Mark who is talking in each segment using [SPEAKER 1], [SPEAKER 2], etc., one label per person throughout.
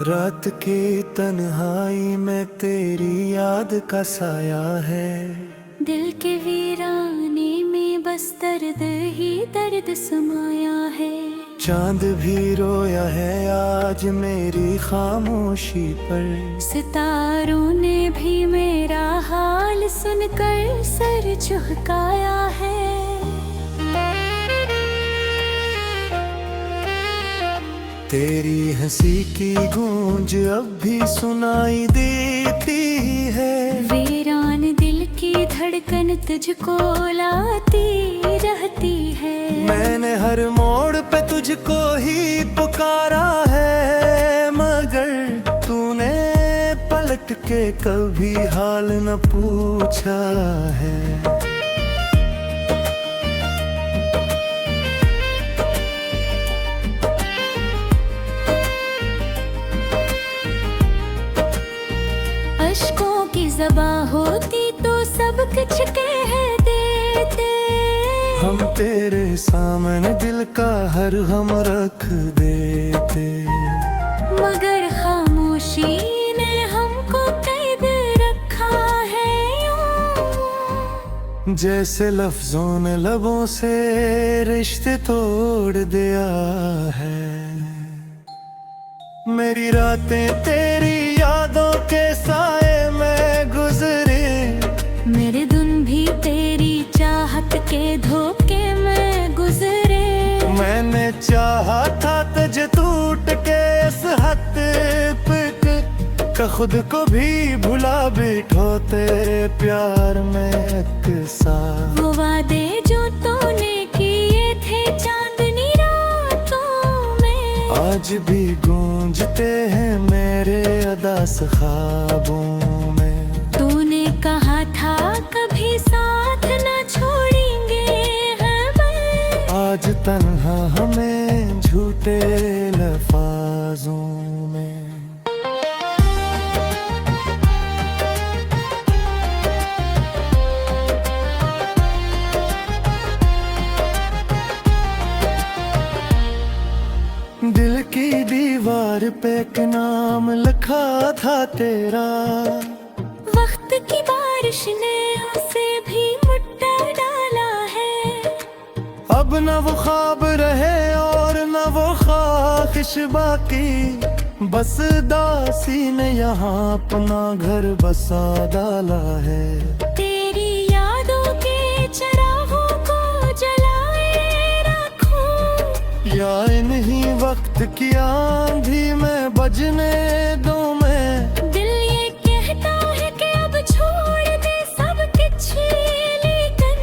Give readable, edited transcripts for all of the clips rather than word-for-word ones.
[SPEAKER 1] रात के तन्हाई में तेरी याद का साया है।
[SPEAKER 2] दिल के वीराने में बस दर्द ही दर्द समाया है।
[SPEAKER 1] चांद भी रोया है आज मेरी खामोशी पर।
[SPEAKER 2] सितारों ने भी मेरा हाल सुनकर सर झुकाया है।
[SPEAKER 1] तेरी हंसी की गूंज अब भी सुनाई देती है।
[SPEAKER 2] वीरान दिल की धड़कन तुझको लाती रहती है।
[SPEAKER 1] मैंने हर मोड़ पे तुझको ही पुकारा है, मगर तूने पलट के कभी हाल न पूछा है।
[SPEAKER 2] अश्कों की ज़बां होती तो सब कुछ कह देते।
[SPEAKER 1] हम तेरे सामने दिल का हर हम रख देते,
[SPEAKER 2] मगर खामोशी ने हमको कैद रखा है यूं।
[SPEAKER 1] जैसे लफ्जों ने लबों से रिश्ते तोड़ दिया है। मेरी रातें तेरी यादों के साए में गुजरे।
[SPEAKER 2] मेरे दिन भी तेरी चाहत के धोखे में गुजरे।
[SPEAKER 1] मैंने चाहा था तुझे टूट के इस हद पे का खुद को भी भुला बैठोते प्यार में अक्सा।
[SPEAKER 2] वो वादे जो तूने किए थे चांदनी रातों में,
[SPEAKER 1] आज भी गूंजते हैं मेरे अदास ख्वाबों में।
[SPEAKER 2] तूने कहा था कभी साथ न छोड़ेंगे हमें।
[SPEAKER 1] आज तन्हा हमें झूठे लफ्ज़ों में। दिल की दीवार पे एक नाम लिखा था तेरा।
[SPEAKER 2] वक्त की बारिश ने उसे भी मुट्ठा डाला है।
[SPEAKER 1] अब न वो ख्वाब रहे और न वो ख्वाहिश बाकी, बस दासी ने यहाँ अपना घर बसा डाला है।
[SPEAKER 2] तेरी यादों के चिरागों को जलाए रखूं,
[SPEAKER 1] या इन्हीं वक्त की आंधी में बजने दो मैं।
[SPEAKER 2] दिल ये कहता है कि अब छोड़ दे सब कुछ, लेकिन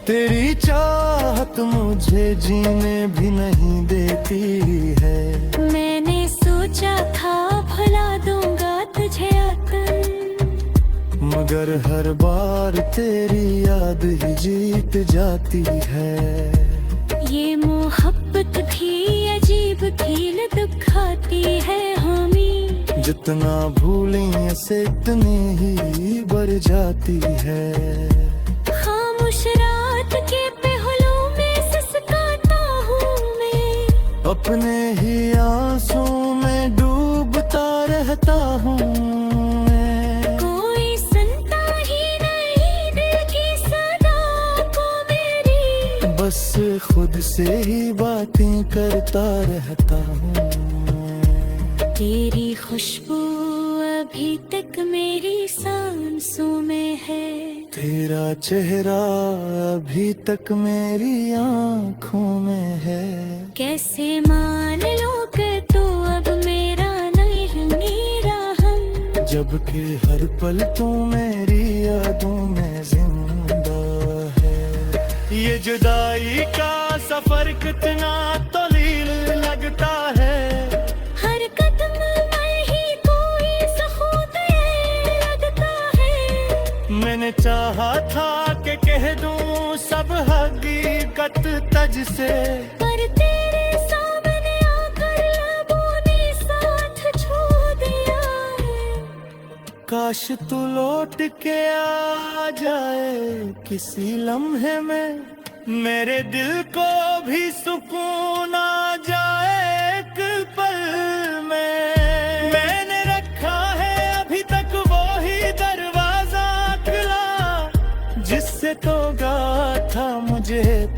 [SPEAKER 1] तेरी चाहत मुझे जीने भी नहीं देती है।
[SPEAKER 2] मैंने सोचा था भुला दूंगा तुझे अपन,
[SPEAKER 1] मगर हर बार तेरी याद ही जीत जाती है।
[SPEAKER 2] ये मोहब्बत भी अजीब कील दिखाती है हमें।
[SPEAKER 1] जितना भूलें से इतनी ही बढ़ जाती है।
[SPEAKER 2] खामोश रात के पहलू में सिसकाता हूँ मैं,
[SPEAKER 1] अपने ही आंसू में डूबता रहता हूँ मैं।
[SPEAKER 2] कोई सुनता ही नहीं दिल की सदा को मेरी,
[SPEAKER 1] बस खुद से ही बातें करता रहता हूँ।
[SPEAKER 2] तेरी खुशबू अभी तक मेरी सांसों में है।
[SPEAKER 1] तेरा चेहरा अभी तक मेरी आँखों में है।
[SPEAKER 2] कैसे मान लो कि तू अब मेरा नहीं मेरा हम,
[SPEAKER 1] जबकि हर पल तू मेरी यादों में जिंदा है। ये जुदाई का सफर कितना तवील लगता है।
[SPEAKER 2] हर कदम में ही कोई सुकून लगता है।
[SPEAKER 1] मैंने चाहा था कि कह दूं सब हकीकत तज से,
[SPEAKER 2] पर तेरे सामने आकर लबों ने साथ छोड़ दिया है।
[SPEAKER 1] काश तू लौट के आ जाए किसी लम्हे में, मेरे दिल को भी सुकून आ जाए एक पल में।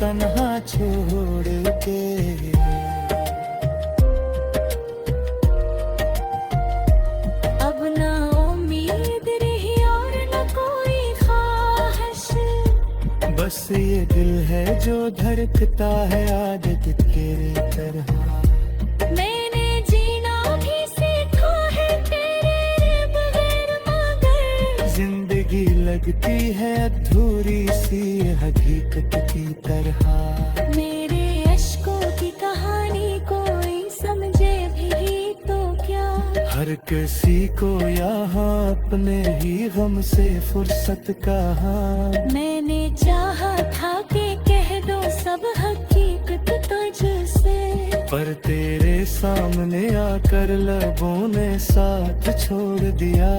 [SPEAKER 1] तन्हा छोड़ के।
[SPEAKER 2] अब ना उम्मीद रही और न कोई ख्वाहिश,
[SPEAKER 1] बस ये दिल है जो धड़कता है आदत तेरे तरह।
[SPEAKER 2] मैंने जीना भी सीखा है तेरे बगैर, मगर
[SPEAKER 1] जिंदगी लगती है अधूरी सी हकीकत की तरह।
[SPEAKER 2] मेरे अश्कों की कहानी कोई समझे भी तो क्या।
[SPEAKER 1] हर किसी को यहाँ अपने ही गम से फुर्सत कहाँ।
[SPEAKER 2] मैंने चाहा था कि कह दो सब हकीकत तुझसे,
[SPEAKER 1] पर तेरे सामने आकर लबों ने साथ छोड़ दिया।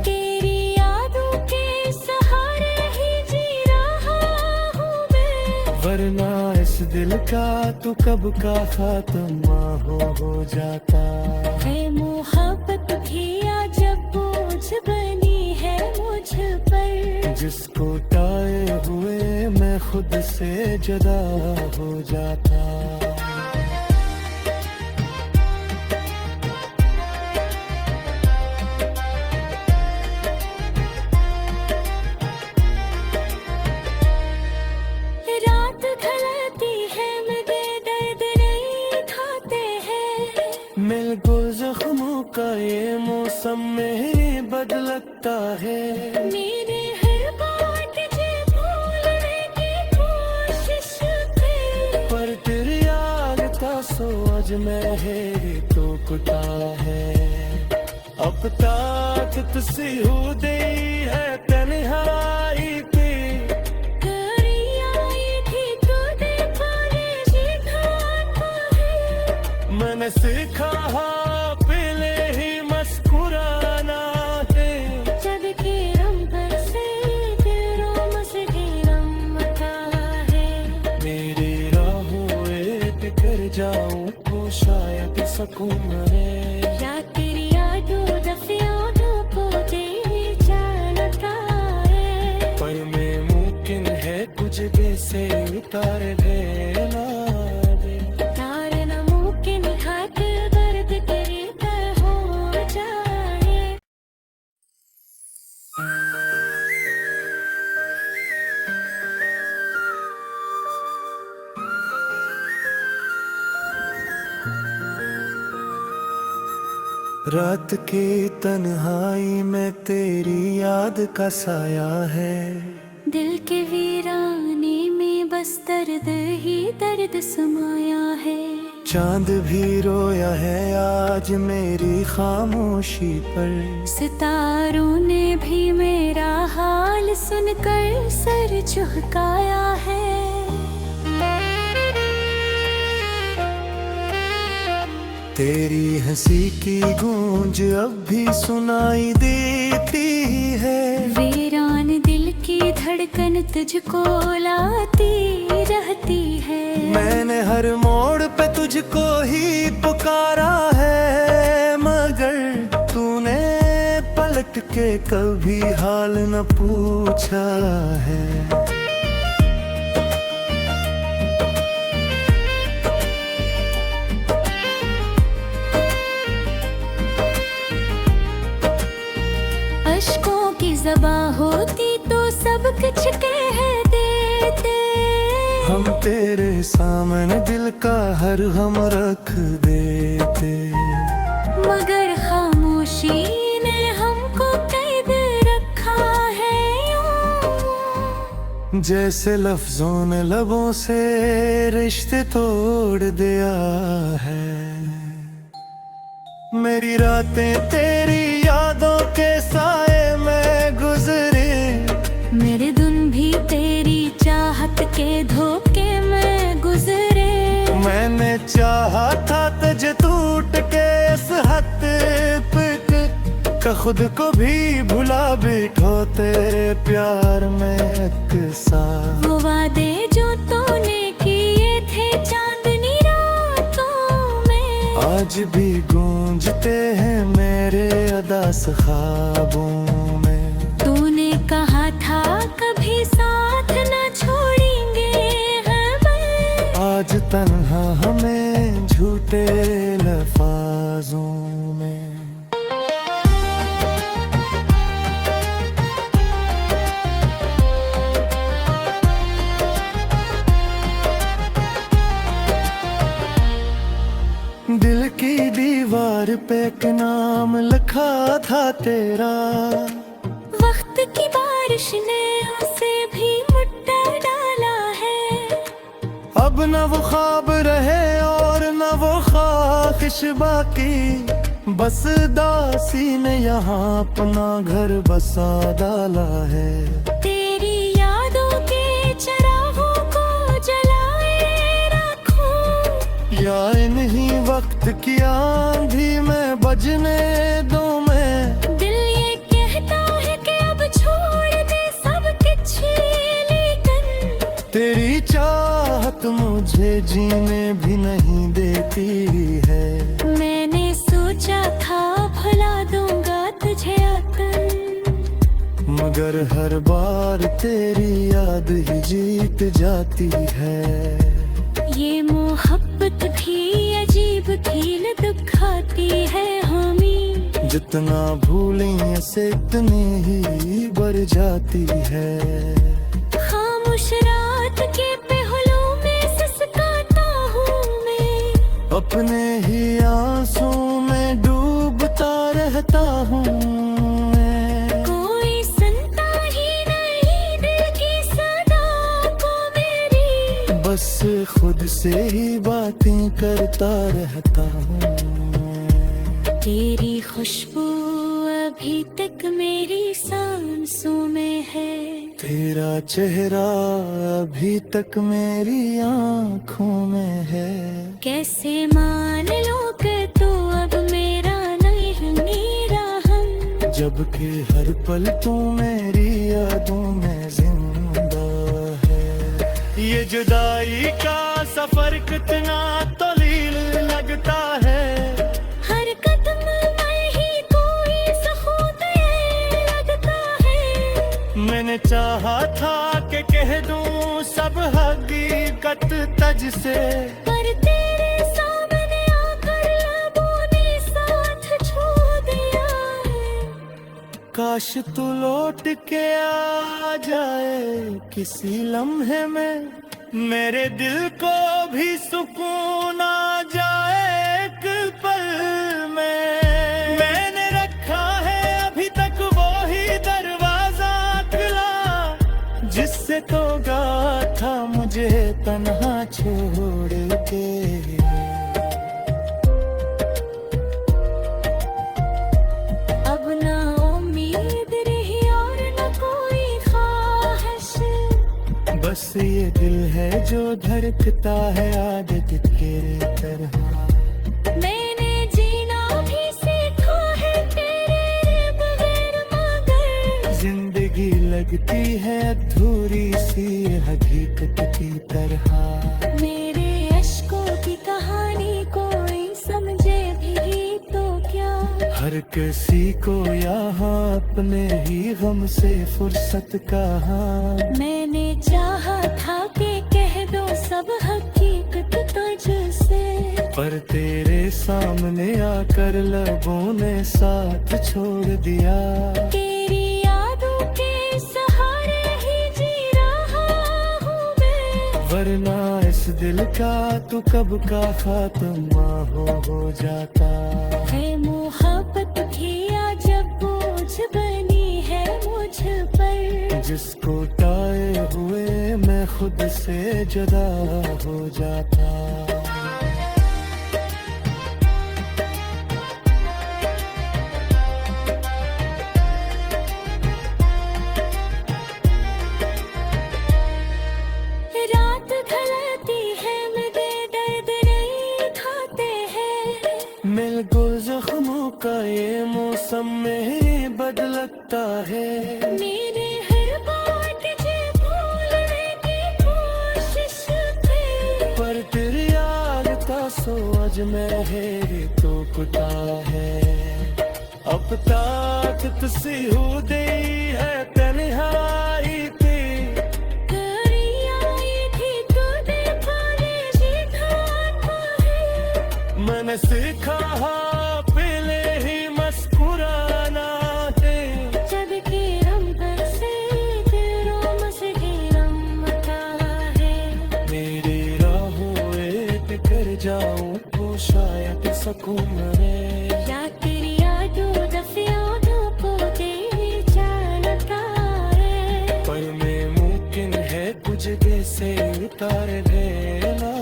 [SPEAKER 2] तेरी यादों के सहारे ही जी रहा हूँ मैं,
[SPEAKER 1] वरना इस दिल का तू कब का खात्मा हो जाता।
[SPEAKER 2] है मोहब्बत भी जब बोझ बनी है मुझ पर,
[SPEAKER 1] जिसको टाए हुए मैं खुद से जुदा हो जाता।
[SPEAKER 2] रात ढलती है मगर दर्द नहीं खाते हैं।
[SPEAKER 1] मिल को जख्मों का ये मौसम में बदलता है।
[SPEAKER 2] मेरे हर बात तुझे भूलने की कोशिश थी,
[SPEAKER 1] पर तेरी याद का सोच में है तो कुटा है। अब तक तुसी हो दे है तन्हाई पे।
[SPEAKER 2] करी आई थी तो देखा ये सिखाता है।
[SPEAKER 1] मैंने सीखा पहले ही मुस्कुराना है।
[SPEAKER 2] जब के रम पर से तेरो मस्ती रमता है।
[SPEAKER 1] मेरी राहों टिकर जाऊं तो शायद सकून रहे।
[SPEAKER 2] या तेरी यादों दफियों को तेरी चालता है।
[SPEAKER 1] पर में मुमकिन है कुछ जैसे उतार देना दे।
[SPEAKER 2] तार नामुमकिन हाथ दर्द तेरे पर हो जाए।
[SPEAKER 1] रात की तन्हाई में तेरी याद का साया है।
[SPEAKER 2] दिल के वीराने में बस दर्द ही दर्द समाया है।
[SPEAKER 1] चांद भी रोया है आज मेरी खामोशी पर।
[SPEAKER 2] सितारों ने भी मेरा हाल सुनकर सर झुकाया है।
[SPEAKER 1] तेरी हंसी की गूंज अब भी सुनाई देती है।
[SPEAKER 2] वीरान दिल की धड़कन तुझको लाती रहती है।
[SPEAKER 1] मैंने हर मोड़ पे तुझको ही पुकारा है, मगर तूने पलट के कभी हाल न पूछा है।
[SPEAKER 2] अश्कों की ज़बां होती तो सब कुछ कह देते।
[SPEAKER 1] हम तेरे सामने दिल का हर हम रख देते।
[SPEAKER 2] मगर खामोशी ने हमको कैद रखा है यूं।
[SPEAKER 1] जैसे लफ्जों ने लबों से रिश्ते तोड़ दिया है। मेरी रातें तेरी यादों के साए में गुजरे।
[SPEAKER 2] मेरे दिन भी तेरी चाहत के धोखे में गुजरे।
[SPEAKER 1] मैंने चाहा था तुझे टूट के इस हद पे का खुद को भी भुला बैठो तेरे प्यार में अक्सा।
[SPEAKER 2] वो वादे जो तूने किए थे चांदनी रातों में,
[SPEAKER 1] आज भी गूंजते हैं मेरे अदास ख्वाबों में।
[SPEAKER 2] तूने कहा था कभी साथ न छोड़ेंगे हम,
[SPEAKER 1] तन्हा हमें झूठे लफ्ज़ों में। दिल की दीवार पे एक नाम लिखा था तेरा,
[SPEAKER 2] वक्त की बारिश ने उसे भी मुट्ठा डाला है।
[SPEAKER 1] अब न वो ख्वाब रहे और न वो ख्वाहिश बाकी, बस दासी ने यहाँ अपना घर बसा डाला है।
[SPEAKER 2] तेरी यादों के चरागों को जलाए रखूं,
[SPEAKER 1] या इन्हीं वक्त की आंधी में बजने दो मैं।
[SPEAKER 2] दिल ये कहता है कि अब छोड़ दे सब कुछ, लेकिन
[SPEAKER 1] तेरी चाहत मुझे जीने भी नहीं देती है।
[SPEAKER 2] मैंने सोचा था भुला दूंगा तुझे अपन,
[SPEAKER 1] मगर हर बार तेरी याद ही जीत जाती है।
[SPEAKER 2] ये मोहब्बत भी अजीब फील दिखाती है हमें,
[SPEAKER 1] जितना भूलें ऐसे इतनी ही बढ़ जाती है।
[SPEAKER 2] खामोश रात के पहलू में सिसकाता हूँ मैं,
[SPEAKER 1] अपने ही आंसू में डूबता रहता हूँ मैं।
[SPEAKER 2] कोई सुनता ही नहीं दिल की सदा को मेरी,
[SPEAKER 1] बस खुद से ही बातें करता रहता हूँ मैं।
[SPEAKER 2] तेरी खुशबू अभी तक मेरी सांसों में है,
[SPEAKER 1] तेरा चेहरा अभी तक मेरी आँखों में है।
[SPEAKER 2] कैसे मान लो कि तू अब मेरा नहीं मेरा हम,
[SPEAKER 1] जबकि हर पल तू मेरी यादों में जिंदा है। ये जुदाई का सफर कितना तवील लगता है,
[SPEAKER 2] हर कदम में ही कोई सुकून ये लगता है।
[SPEAKER 1] मैंने चाहा था कि कह दूं सब हकीकत तज से,
[SPEAKER 2] पर तेरे सामने आकर लबों ने साथ छोड़ दिया है।
[SPEAKER 1] काश तू लौट के आ जाए किसी लम्हे में, मेरे दिल को भी सुकून आ जाए एक पल में। मैंने रखा है अभी तक वो ही दरवाजा खुला, जिससे तो गया था मुझे तन्हा छोड़ के।
[SPEAKER 2] अब ना उम्मीद रही और न कोई ख्वाहिश,
[SPEAKER 1] बस ये दिल है जो धड़कता है आदत के तरह।
[SPEAKER 2] मैंने जीना भी सीखा है तेरे बगैर, मगर
[SPEAKER 1] जिंदगी लगती है अधूरी सी हकीकत की तरह।
[SPEAKER 2] मेरे अश्कों की कहानी कोई समझे भी तो क्या,
[SPEAKER 1] हर किसी को यहाँ अपने ही गम से फुर्सत कहाँ।
[SPEAKER 2] मैंने चाहा था कि कह दो सब हकीकत तुझसे,
[SPEAKER 1] पर तेरे सामने आकर लबों ने साथ छोड़ दिया।
[SPEAKER 2] तेरी यादों के सहारे ही जी रहा हूँ मैं,
[SPEAKER 1] वरना इस दिल का तू कब का खात्मा हो जाता।
[SPEAKER 2] है मोहब्बत भी जब बोझ बनी है मुझ पर,
[SPEAKER 1] जिसको टाए हुए मैं खुद से जुदा हो जाता।
[SPEAKER 2] रात ढलती है मेरे दर्द नहीं खाते हैं,
[SPEAKER 1] मिल गुल जख्मों का ये मौसम में बदलता है।
[SPEAKER 2] मेरे हर बात जे भूलने की कोशिश थी,
[SPEAKER 1] पर तेरी याद का सोच में है तो कुता है। अब तक तुसी हो दे है तन्हाई थी,
[SPEAKER 2] तेरी आई थी तो दे पाले जी
[SPEAKER 1] तारे ढेला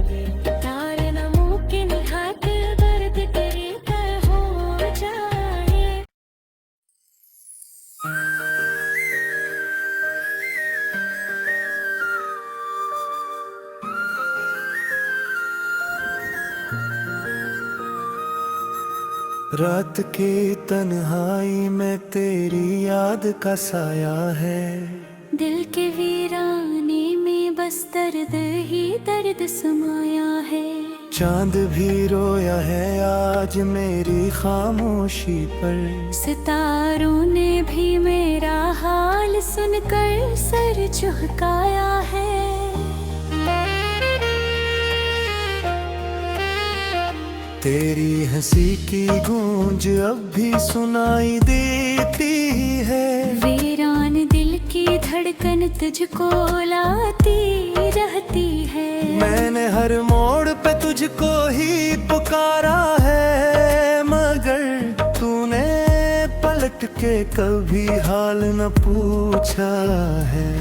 [SPEAKER 1] दे।
[SPEAKER 2] तारे न मुमकिन हाथ दर्द तेरे तर हो जाए।
[SPEAKER 1] रात की तन्हाई में तेरी याद का साया है।
[SPEAKER 2] दिल के वीराने में बस दर्द ही दर्द समाया है।
[SPEAKER 1] चांद भी रोया है आज मेरी खामोशी पर।
[SPEAKER 2] सितारों ने भी मेरा हाल सुनकर सर झुकाया है।
[SPEAKER 1] तेरी हंसी की गूंज अब भी सुनाई देती है।
[SPEAKER 2] वीरान दिल की धड़कन तुझको लाती रहती है।
[SPEAKER 1] मैंने हर मोड़ पे तुझको ही पुकारा है, मगर तूने पलट के कभी हाल न पूछा है।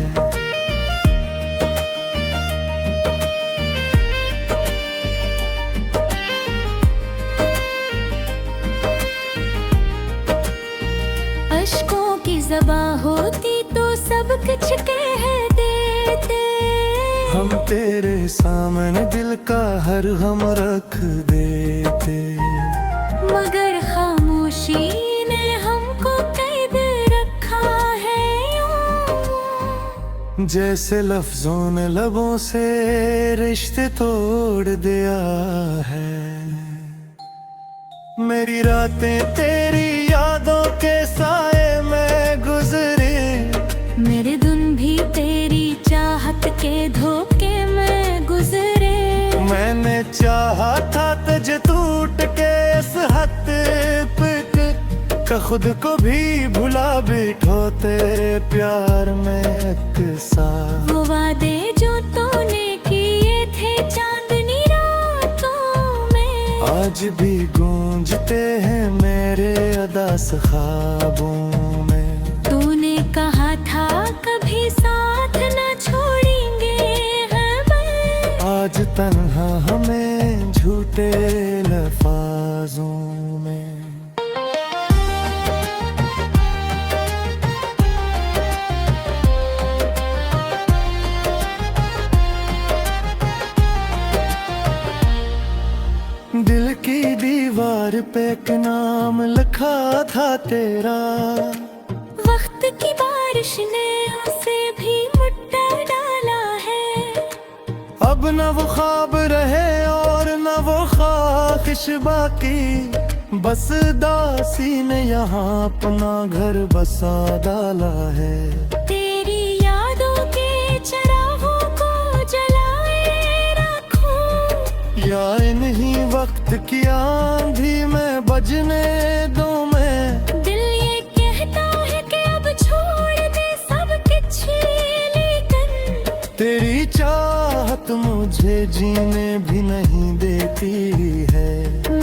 [SPEAKER 2] अश्कों की ज़बां होती तो सब कुछ कह देते।
[SPEAKER 1] हम तेरे सामने दिल का हर हम रख देते,
[SPEAKER 2] मगर खामोशी ने हमको कैद रखा है यूं।
[SPEAKER 1] जैसे लफ्जों ने लबों से रिश्ते तोड़ दिया है। मेरी रातें तेरी यादों के साए में गुजरे।
[SPEAKER 2] मेरे दिन भी तेरी चाहत के धोखे में गुजरे।
[SPEAKER 1] मैंने चाहा था तुझे टूट के इस हद पे का खुद को भी भुला बैठो तेरे प्यार में अक्सा।
[SPEAKER 2] वो वादे जो तूने किए थे चांदनी रातों में,
[SPEAKER 1] आज भी गूंजते हैं मेरे अदास ख्वाबों में।
[SPEAKER 2] तूने कहा था कभी साथ न छोड़ेंगे हमें।
[SPEAKER 1] आज तन्हा हमें झूठे लफ्ज़ों में। दिल की दीवार पे एक नाम लिखा था तेरा।
[SPEAKER 2] वक्त की बारिश ने उसे भी मुट्ठा डाला है।
[SPEAKER 1] अब न वो ख्वाब रहे और न वो ख्वाहिश बाकी, बस दासी ने यहाँ अपना घर बसा डाला है।
[SPEAKER 2] तेरी यादों के चिरागों को जलाए रखूं,
[SPEAKER 1] या इन्हीं वक्त की आंधी में बजने दो मैं।
[SPEAKER 2] दिल ये कहता है कि अब छोड़ दे सब कुछ, लेकिन
[SPEAKER 1] तेरी चाहत मुझे जीने भी नहीं देती है।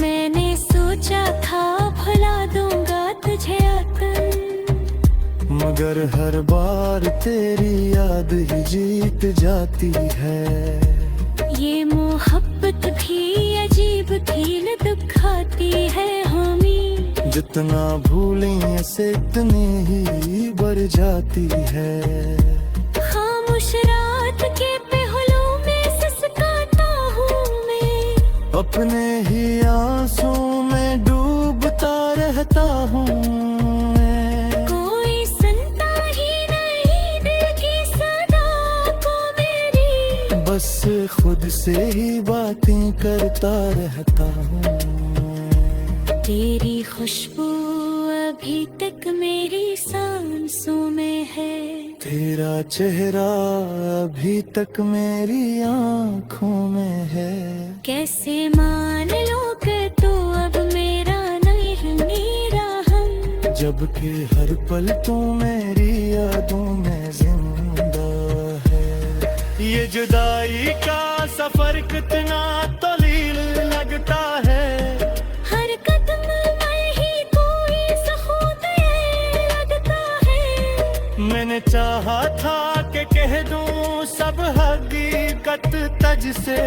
[SPEAKER 2] मैंने सोचा था भुला दूंगा तुझे अपन,
[SPEAKER 1] मगर हर बार तेरी याद ही जीत जाती है।
[SPEAKER 2] ये मोहब्बत भी अजीब खेल दिखाती है हमें।
[SPEAKER 1] जितना भूलें ऐसे इतनी ही बढ़ जाती है।
[SPEAKER 2] खामोश रात के पहलू में सिसकाता हूँ मैं,
[SPEAKER 1] अपने ही आंसू में डूबता रहता हूँ मैं।
[SPEAKER 2] कोई सुनता ही नहीं दिल की सदा को मेरी,
[SPEAKER 1] बस खुद से ही बातें करता रहता हूँ।
[SPEAKER 2] तेरी खुशबू अभी तक मेरी सांसों में है।
[SPEAKER 1] तेरा चेहरा अभी तक मेरी आँखों में है।
[SPEAKER 2] कैसे मान लो कि तू अब मेरा नहीं मेरा हम,
[SPEAKER 1] जबकि हर पल तू मेरी यादों में जिंदा है। ये जुदाई का सफर कितना तलील लगता है।
[SPEAKER 2] हर कदम में ही कोई सुकून ये लगता है।
[SPEAKER 1] मैंने चाहा था कि कह दूं सब हकीकत तज से,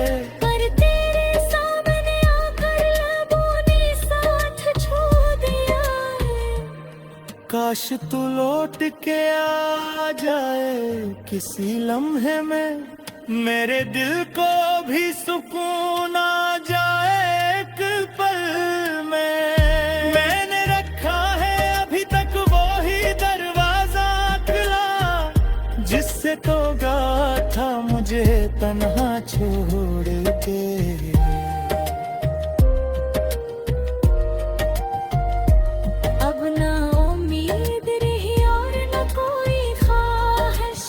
[SPEAKER 2] पर तेरे सामने आकर लबों ने साथ छोड़ दिया है।
[SPEAKER 1] काश तू लौट के आ जाए किसी लम्हे में, मेरे दिल को भी सुकून आ जाए एक पल में। मैंने रखा है अभी तक वो ही दरवाजा खुला, जिससे तो गया था मुझे तन्हा छोड़ के।
[SPEAKER 2] अब ना उम्मीद रही और न कोई ख्वाहिश,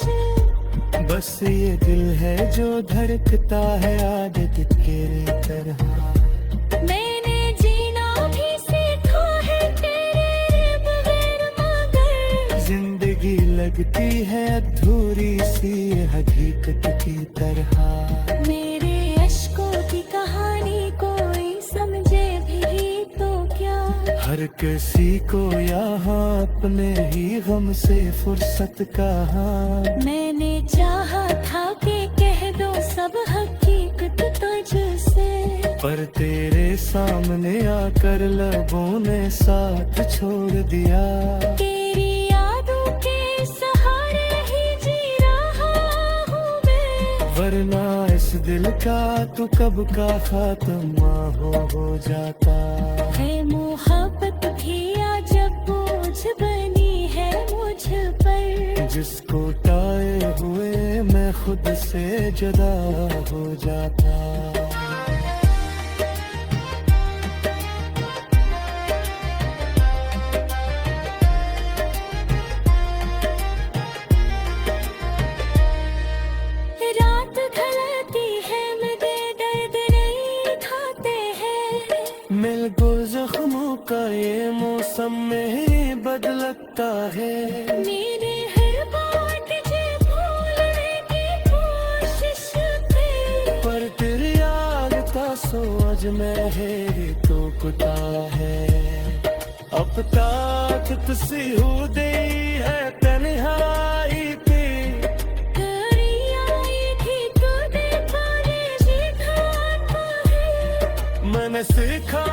[SPEAKER 1] बस ये दिल है जो धड़कता है आदत के तरह।
[SPEAKER 2] मैंने जीना भी सीखा है तेरे बगैर, मगर
[SPEAKER 1] जिंदगी लगती है अधूरी सी हकीकत की तरह।
[SPEAKER 2] मेरे अश्कों की कहानी कोई समझे भी तो क्या।
[SPEAKER 1] हर किसी को यहाँ अपने ही गम से फुर्सत कहाँ।
[SPEAKER 2] मैंने चाहा था कि कह दो सब हकीकत तुझसे,
[SPEAKER 1] पर तेरे सामने आकर लबों ने साथ छोड़ दिया।
[SPEAKER 2] तेरी यादों के सहारे ही जी रहा हूँ मैं,
[SPEAKER 1] वरना इस दिल का तू कब का खात्मा हो जाता।
[SPEAKER 2] है मोहब्बत भी जब बोझ बनी है मुझ पर,
[SPEAKER 1] जिसको टाए हुए मैं खुद से जुदा हो जाता।
[SPEAKER 2] रात ढलती है मगर दर्द नहीं खाते हैं।
[SPEAKER 1] मिल गो जख्मों का ये मौसम में बदलता है।
[SPEAKER 2] मेरे हर बात तुझे भूलने की कोशिश थी,
[SPEAKER 1] पर तेरी याद का सोच में है तो कुता है। अब तक तुसी हो दे है तन्हाई थी,
[SPEAKER 2] करी आई थी तुझे पाले सीखा है।
[SPEAKER 1] मैंने सीखा